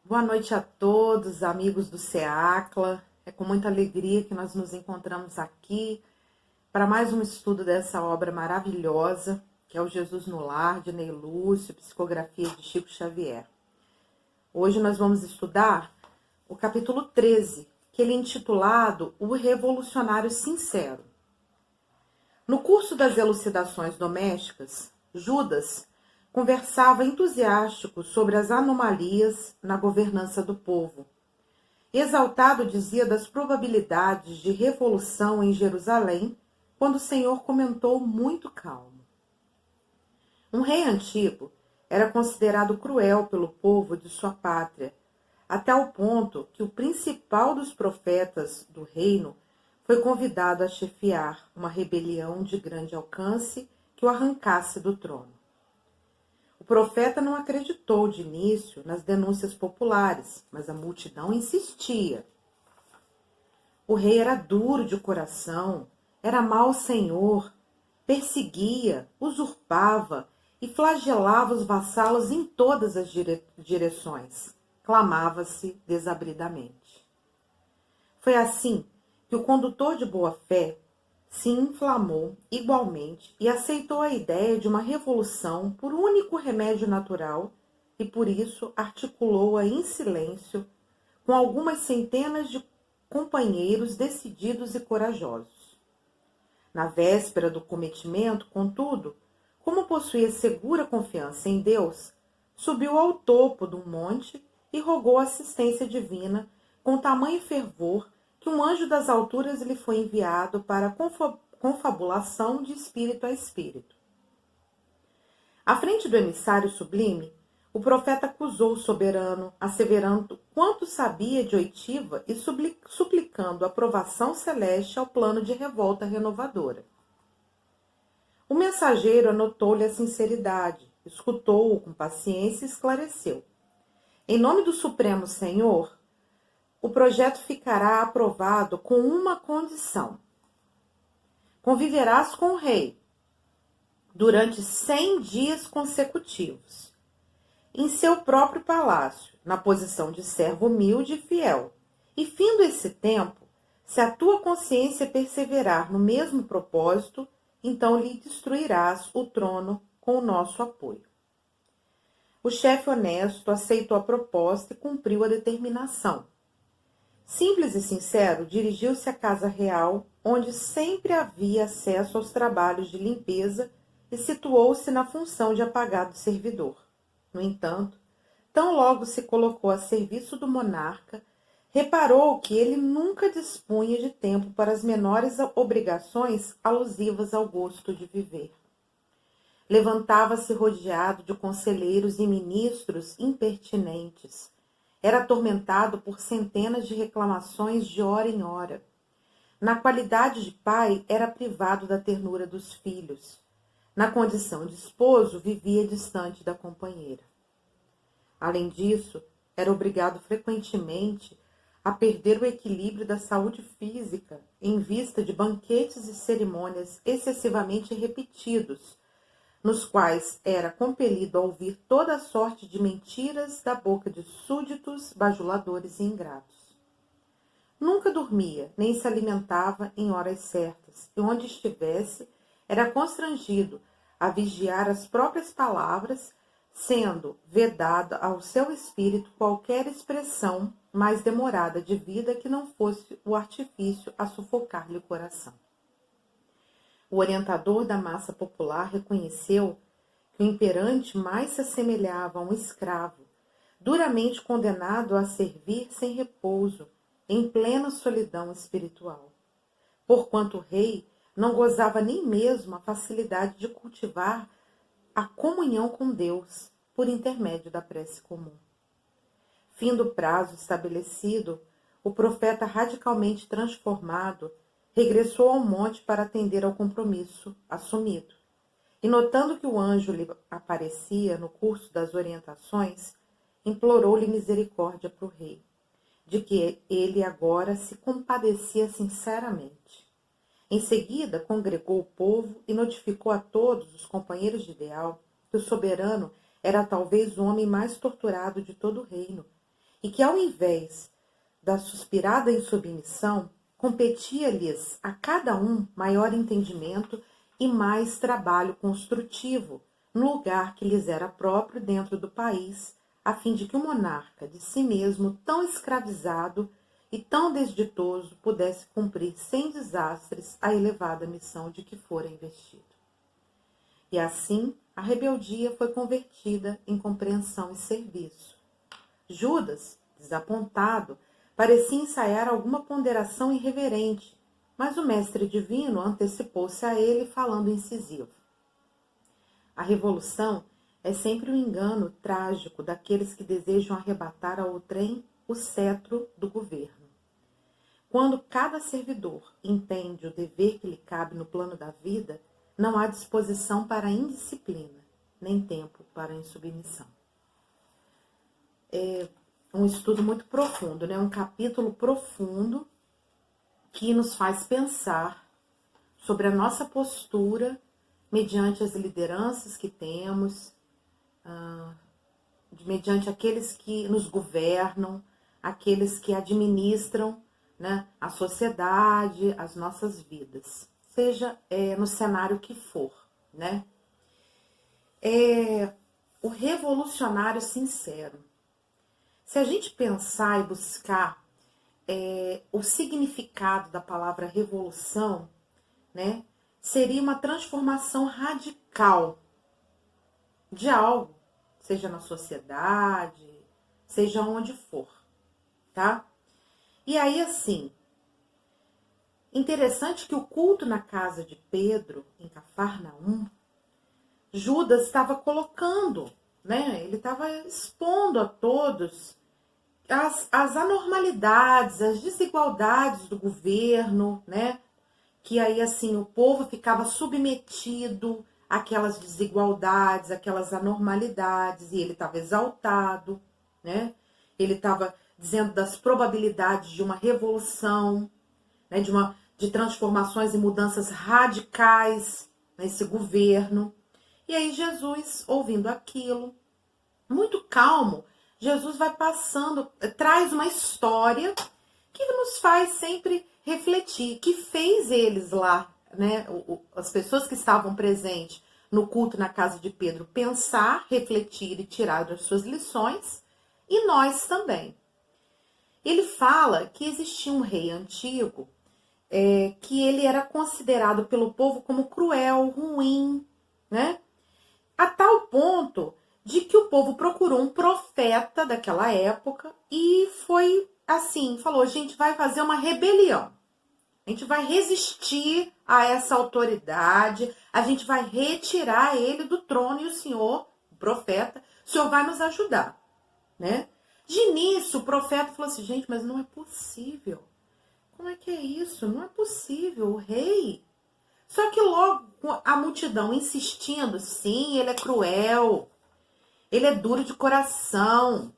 Boa noite a todos, amigos do SEACLA. É com muita alegria que nós nos encontramos aqui para mais um estudo dessa obra maravilhosa, que é o Jesus no Lar, de Ney Lúcio, psicografia de Chico Xavier. Hoje nós vamos estudar o capítulo 13, que ele é intitulado O Revolucionário Sincero. No curso das elucidações domésticas, Judas conversava entusiástico sobre as anomalias na governança do povo. Exaltado dizia das probabilidades de revolução em Jerusalém, quando o Senhor comentou muito calmo. Um rei antigo era considerado cruel pelo povo de sua pátria, até o ponto que o principal dos profetas do reino foi convidado a chefiar uma rebelião de grande alcance que o arrancasse do trono. O profeta não acreditou de início nas denúncias populares, mas a multidão insistia. O rei era duro de coração, era mau senhor, perseguia, usurpava e flagelava os vassalos em todas as direções. Clamava-se desabridamente. Foi assim que o condutor de boa-fé se inflamou igualmente e aceitou a ideia de uma revolução por único remédio natural e por isso articulou-a em silêncio com algumas centenas de companheiros decididos e corajosos. Na véspera do cometimento, contudo, como possuía segura confiança em Deus, subiu ao topo de um monte e rogou assistência divina com tamanho fervor que um anjo das alturas lhe foi enviado para confabulação de espírito a espírito. À frente do emissário sublime, o profeta acusou o soberano, asseverando quanto sabia de oitiva e suplicando aprovação celeste ao plano de revolta renovadora. O mensageiro anotou-lhe a sinceridade, escutou-o com paciência e esclareceu. Em nome do Supremo Senhor, o projeto ficará aprovado com uma condição. Conviverás com o rei durante 100 dias consecutivos, em seu próprio palácio, na posição de servo humilde e fiel. E findo esse tempo, se a tua consciência perseverar no mesmo propósito, então lhe destruirás o trono com o nosso apoio. O chefe honesto aceitou a proposta e cumpriu a determinação. Simples e sincero, dirigiu-se à casa real, onde sempre havia acesso aos trabalhos de limpeza e situou-se na função de apagado servidor. No entanto, tão logo se colocou a serviço do monarca, reparou que ele nunca dispunha de tempo para as menores obrigações alusivas ao gosto de viver. Levantava-se rodeado de conselheiros e ministros impertinentes. Era atormentado por centenas de reclamações de hora em hora. Na qualidade de pai, era privado da ternura dos filhos. Na condição de esposo, vivia distante da companheira. Além disso, era obrigado frequentemente a perder o equilíbrio da saúde física em vista de banquetes e cerimônias excessivamente repetidos, nos quais era compelido a ouvir toda a sorte de mentiras da boca de súditos, bajuladores e ingratos. Nunca dormia, nem se alimentava em horas certas, e onde estivesse, era constrangido a vigiar as próprias palavras, sendo vedada ao seu espírito qualquer expressão mais demorada de vida que não fosse o artifício a sufocar-lhe o coração. O orientador da massa popular reconheceu que o imperante mais se assemelhava a um escravo, duramente condenado a servir sem repouso, em plena solidão espiritual. Porquanto o rei não gozava nem mesmo a facilidade de cultivar a comunhão com Deus por intermédio da prece comum. Findo o prazo estabelecido, o profeta radicalmente transformado regressou ao monte para atender ao compromisso assumido. E notando que o anjo lhe aparecia no curso das orientações, implorou-lhe misericórdia para o rei, de que ele agora se compadecia sinceramente. Em seguida, congregou o povo e notificou a todos os companheiros de ideal que o soberano era talvez o homem mais torturado de todo o reino e que, ao invés da suspirada insubmissão, competia-lhes a cada um maior entendimento e mais trabalho construtivo, no lugar que lhes era próprio dentro do país, a fim de que o monarca, de si mesmo tão escravizado e tão desditoso, pudesse cumprir sem desastres a elevada missão de que fora investido. E assim, a rebeldia foi convertida em compreensão e serviço. Judas, desapontado, parecia ensaiar alguma ponderação irreverente, mas o mestre divino antecipou-se a ele, falando incisivo. A revolução é sempre o engano trágico daqueles que desejam arrebatar ao outrem o cetro do governo. Quando cada servidor entende o dever que lhe cabe no plano da vida, não há disposição para a indisciplina, nem tempo para a insubmissão. É um estudo muito profundo, né? Um capítulo profundo que nos faz pensar sobre a nossa postura mediante as lideranças que temos, mediante aqueles que nos governam, aqueles que administram, né, a sociedade, as nossas vidas, seja no cenário que for, né? O revolucionário sincero. Se a gente pensar e buscar o significado da palavra revolução, né, seria uma transformação radical de algo, seja na sociedade, seja onde for, tá? E aí, assim, interessante que o culto na casa de Pedro, em Cafarnaum, Judas estava colocando, né? Ele estava expondo a todos as anormalidades, as desigualdades do governo, né? Que aí, assim, o povo ficava submetido àquelas desigualdades, àquelas anormalidades, e ele estava exaltado, né? Ele estava dizendo das probabilidades de uma revolução, né? De transformações e mudanças radicais nesse governo. E aí Jesus, ouvindo aquilo, muito calmo, Jesus vai passando, traz uma história que nos faz sempre refletir, que fez eles lá, né, as pessoas que estavam presentes no culto na casa de Pedro, pensar, refletir e tirar as suas lições, e nós também. Ele fala que existia um rei antigo, que ele era considerado pelo povo como cruel, ruim, né? A tal ponto de que o povo procurou um profeta daquela época e foi assim, falou, a gente vai fazer uma rebelião. A gente vai resistir a essa autoridade, a gente vai retirar ele do trono e o senhor, o profeta, o senhor vai nos ajudar, né? De início, o profeta falou assim, gente, mas não é possível. Como é que é isso? Não é possível, o rei. Só que logo a multidão insistindo, sim, ele é cruel, ele é duro de coração,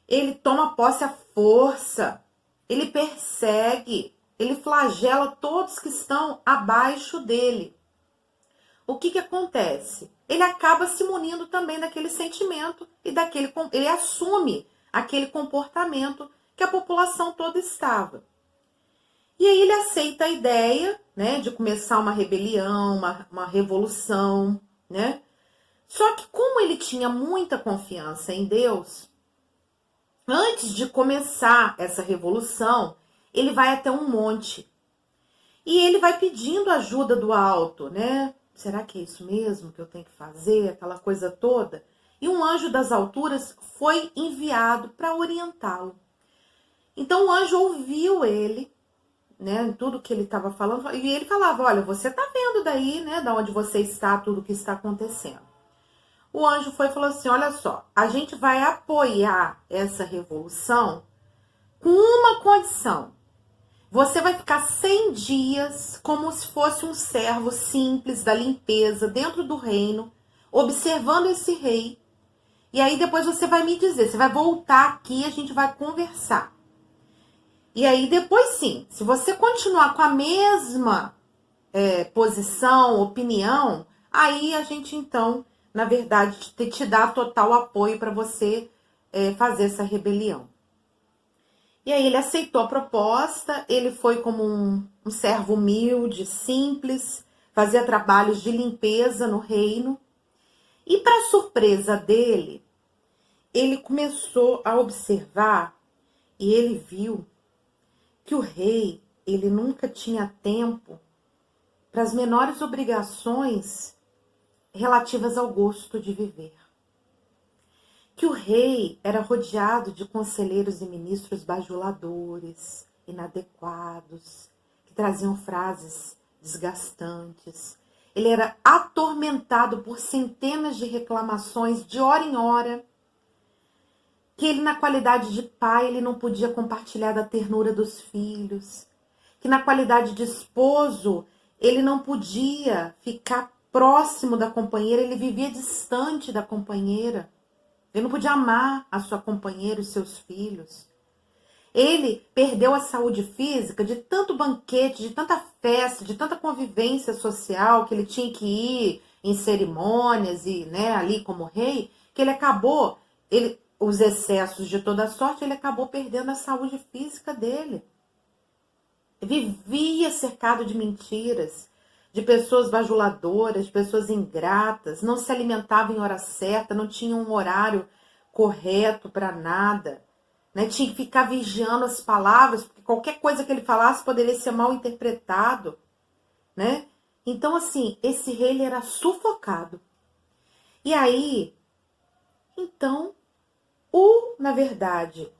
ele toma posse à força, ele persegue, ele flagela todos que estão abaixo dele. O que acontece? Ele acaba se munindo também daquele sentimento e ele assume aquele comportamento que a população toda estava. E aí ele aceita a ideia, né, de começar uma rebelião, uma revolução, né? Só que como ele tinha muita confiança em Deus, antes de começar essa revolução, ele vai até um monte. E ele vai pedindo ajuda do alto, né? Será que é isso mesmo que eu tenho que fazer? Aquela coisa toda. E um anjo das alturas foi enviado para orientá-lo. Então o anjo ouviu ele, né? Tudo que ele estava falando. E ele falava, olha, você está vendo daí, né? Da onde você está, tudo que está acontecendo. O anjo foi e falou assim, olha só, a gente vai apoiar essa revolução com uma condição. Você vai ficar 100 dias como se fosse um servo simples da limpeza dentro do reino, observando esse rei. E aí depois você vai me dizer, você vai voltar aqui e a gente vai conversar. E aí depois sim, se você continuar com a mesma posição, opinião, aí a gente então, na verdade, te dá total apoio para você fazer essa rebelião, E aí ele aceitou a proposta, ele foi como um servo humilde, simples, fazia trabalhos de limpeza no reino. E para surpresa dele, ele começou a observar e ele viu que o rei, ele nunca tinha tempo para as menores obrigações relativas ao gosto de viver. Que o rei era rodeado de conselheiros e ministros bajuladores, inadequados, que traziam frases desgastantes. Ele era atormentado por centenas de reclamações de hora em hora, que ele, na qualidade de pai, ele não podia compartilhar da ternura dos filhos, que na qualidade de esposo, ele não podia ficar próximo da companheira, ele vivia distante da companheira. Ele não podia amar a sua companheira e os seus filhos. Ele perdeu a saúde física de tanto banquete, de tanta festa, de tanta convivência social, que ele tinha que ir em cerimônias e, né, ali como rei, que ele acabou, os excessos de toda sorte, ele acabou perdendo a saúde física dele. Vivia cercado de mentiras, de pessoas bajuladoras, de pessoas ingratas, não se alimentava em hora certa, não tinha um horário correto para nada, né? Tinha que ficar vigiando as palavras, porque qualquer coisa que ele falasse poderia ser mal interpretado, né? Então, assim, esse rei ele era sufocado. E aí, então, na verdade,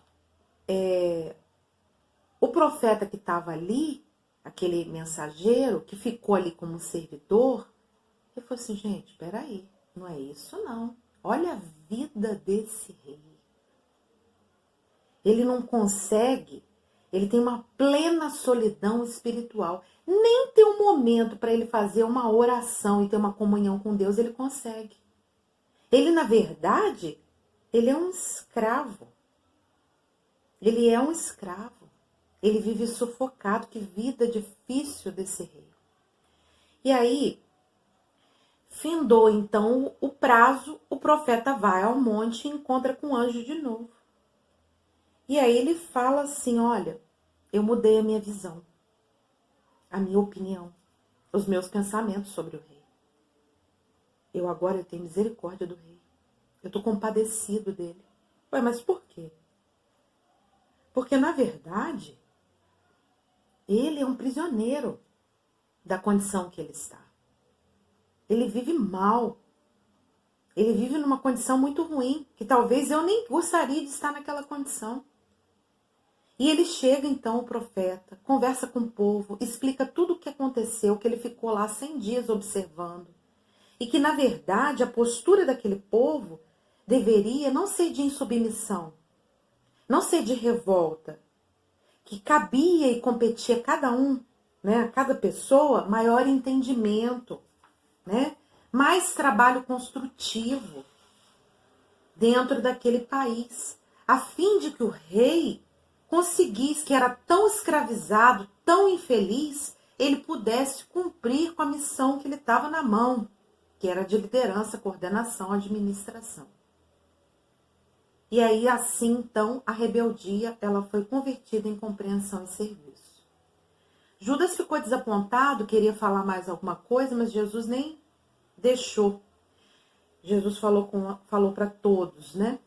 o profeta que estava ali, aquele mensageiro que ficou ali como servidor, ele falou assim, gente, peraí, não é isso não. Olha a vida desse rei. Ele não consegue, ele tem uma plena solidão espiritual. Nem ter um momento para ele fazer uma oração e ter uma comunhão com Deus, ele consegue. Ele, na verdade, ele é um escravo. Ele é um escravo. Ele vive sufocado, que vida difícil desse rei. E aí, findou então o prazo, o profeta vai ao monte e encontra com o anjo de novo. E aí ele fala assim, olha, eu mudei a minha visão, a minha opinião, os meus pensamentos sobre o rei. Eu tenho misericórdia do rei. Eu estou compadecido dele. Ué, mas por quê? Porque, na verdade, ele é um prisioneiro da condição que ele está. Ele vive mal. Ele vive numa condição muito ruim, que talvez eu nem gostaria de estar naquela condição. E ele chega então, o profeta, conversa com o povo, explica tudo o que aconteceu, que ele ficou lá 100 dias observando. E que, na verdade, a postura daquele povo deveria não ser de insubmissão, não ser de revolta, que cabia e competia a cada um, né, a cada pessoa, maior entendimento, né, mais trabalho construtivo dentro daquele país, a fim de que o rei conseguisse, que era tão escravizado, tão infeliz, ele pudesse cumprir com a missão que ele estava na mão, que era de liderança, coordenação, administração. E aí, assim, então, a rebeldia, ela foi convertida em compreensão e serviço. Judas ficou desapontado, queria falar mais alguma coisa, mas Jesus nem deixou. Jesus falou para todos, né?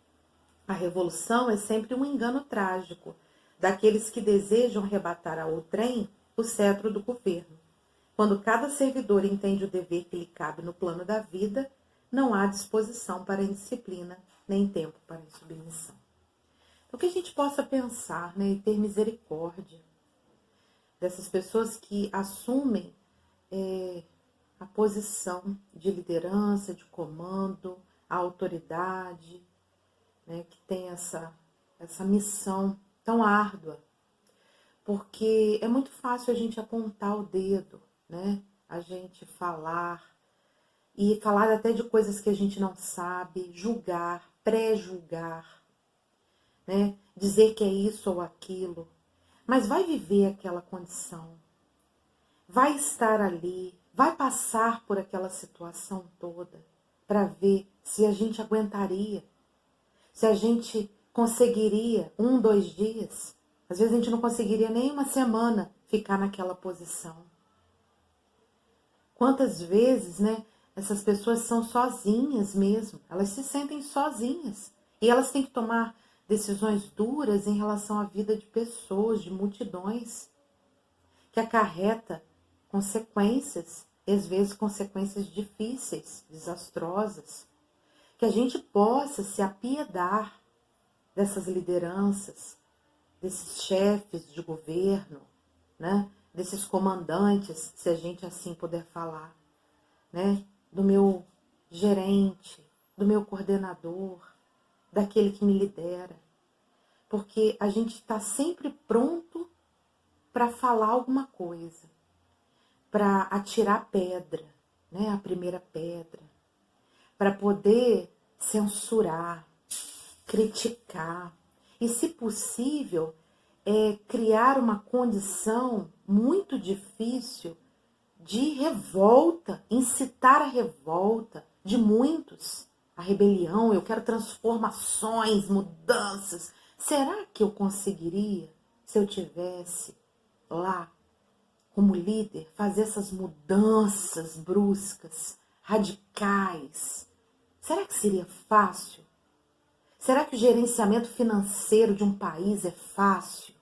A revolução é sempre um engano trágico daqueles que desejam arrebatar ao outrem o cetro do governo. Quando cada servidor entende o dever que lhe cabe no plano da vida, não há disposição para a indisciplina, nem tempo para a insubmissão. Então, que a gente possa pensar, né, e ter misericórdia dessas pessoas que assumem a posição de liderança, de comando, a autoridade, né, que tem essa missão tão árdua. Porque é muito fácil a gente apontar o dedo, né, a gente falar, e falar até de coisas que a gente não sabe, julgar, pré-julgar, né? Dizer que é isso ou aquilo. Mas vai viver aquela condição, vai estar ali, vai passar por aquela situação toda, para ver se a gente aguentaria, se a gente conseguiria 1, 2 dias, Às vezes a gente não conseguiria nem uma semana ficar naquela posição. Quantas vezes, né, essas pessoas são sozinhas mesmo, elas se sentem sozinhas. E elas têm que tomar decisões duras em relação à vida de pessoas, de multidões, que acarreta consequências, e às vezes consequências difíceis, desastrosas. Que a gente possa se apiedar dessas lideranças, desses chefes de governo, né? Desses comandantes, se a gente assim puder falar, né? Do meu gerente, do meu coordenador, daquele que me lidera. Porque a gente está sempre pronto para falar alguma coisa, para atirar pedra, né? A primeira pedra, para poder censurar, criticar e, se possível, criar uma condição muito difícil de revolta, incitar a revolta de muitos, a rebelião. Eu quero transformações, mudanças. Será que eu conseguiria, se eu tivesse lá como líder, fazer essas mudanças bruscas, radicais? Será que seria fácil? Será que o gerenciamento financeiro de um país é fácil?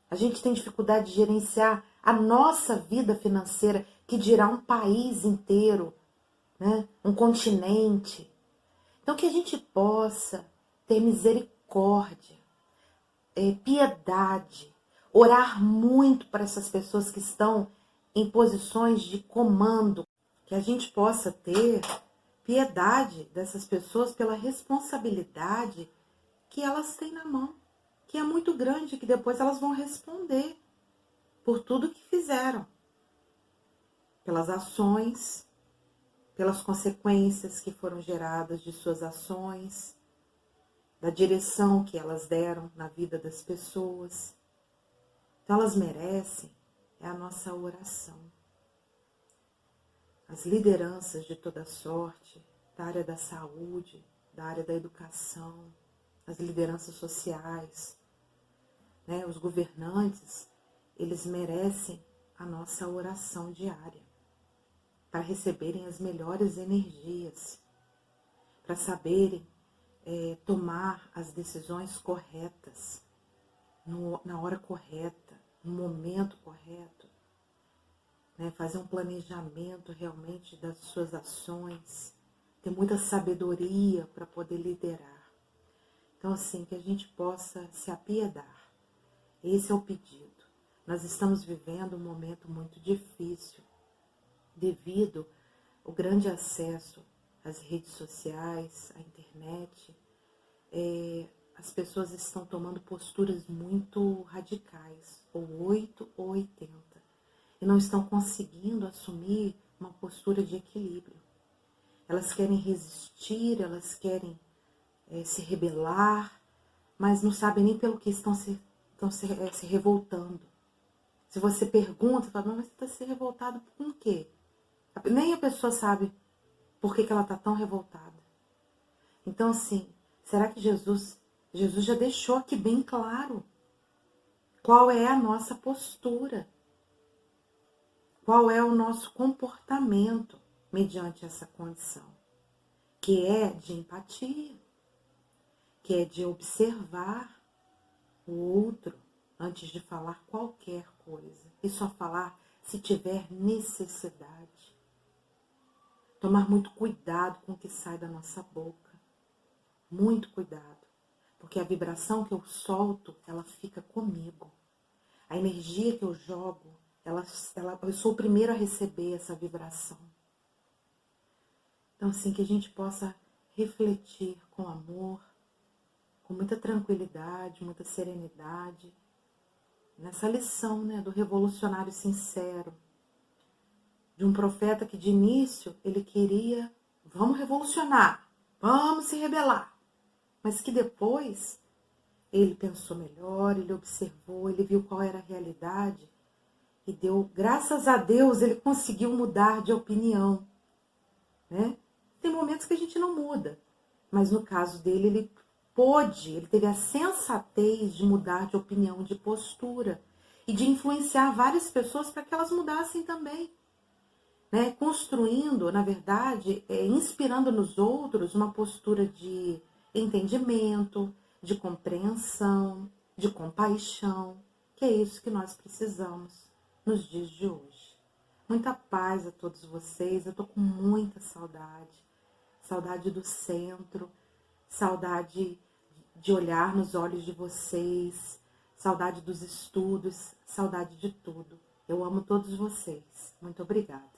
A gente tem dificuldade de gerenciar a nossa vida financeira, que dirá um país inteiro, né? Um continente. Então, que a gente possa ter misericórdia, piedade, orar muito para essas pessoas que estão em posições de comando, que a gente possa ter piedade dessas pessoas pela responsabilidade que elas têm na mão, que é muito grande, que depois elas vão responder por tudo que fizeram, pelas ações, pelas consequências que foram geradas de suas ações, da direção que elas deram na vida das pessoas. Então elas merecem a nossa oração. As lideranças de toda sorte, da área da saúde, da área da educação, as lideranças sociais, né, os governantes, eles merecem a nossa oração diária, para receberem as melhores energias, para saberem tomar as decisões corretas, na hora correta, no momento correto, né, fazer um planejamento realmente das suas ações, ter muita sabedoria para poder liderar. Então, assim, que a gente possa se apiedar. Esse é o pedido. Nós estamos vivendo um momento muito difícil, devido ao grande acesso às redes sociais, à internet. As pessoas estão tomando posturas muito radicais, ou 8 ou 80, e não estão conseguindo assumir uma postura de equilíbrio. Elas querem resistir, elas querem se rebelar, mas não sabem nem pelo que estão se revoltando. Se você pergunta, fala, não, mas você está se revoltado com o quê? Nem a pessoa sabe por que ela está tão revoltada. Então, assim, será que Jesus já deixou aqui bem claro qual é a nossa postura? Qual é o nosso comportamento mediante essa condição? Que é de empatia, que é de observar o outro antes de falar qualquer coisa. E só falar se tiver necessidade. Tomar muito cuidado com o que sai da nossa boca. Muito cuidado. Porque a vibração que eu solto, ela fica comigo. A energia que eu jogo, eu sou o primeiro a receber essa vibração. Então, assim, que a gente possa refletir com amor, com muita tranquilidade, muita serenidade, nessa lição, né, do revolucionário sincero, de um profeta que de início ele queria, vamos revolucionar, vamos se rebelar, mas que depois ele pensou melhor, ele observou, ele viu qual era a realidade e deu, graças a Deus, ele conseguiu mudar de opinião, né? Tem momentos que a gente não muda, mas no caso dele, ele ele teve a sensatez de mudar de opinião, de postura e de influenciar várias pessoas para que elas mudassem também, né? Construindo, na verdade, inspirando nos outros uma postura de entendimento, de compreensão, de compaixão, que é isso que nós precisamos nos dias de hoje. Muita paz a todos vocês, eu tô com muita saudade, saudade do centro, saudade de olhar nos olhos de vocês, saudade dos estudos, saudade de tudo. Eu amo todos vocês. Muito obrigada.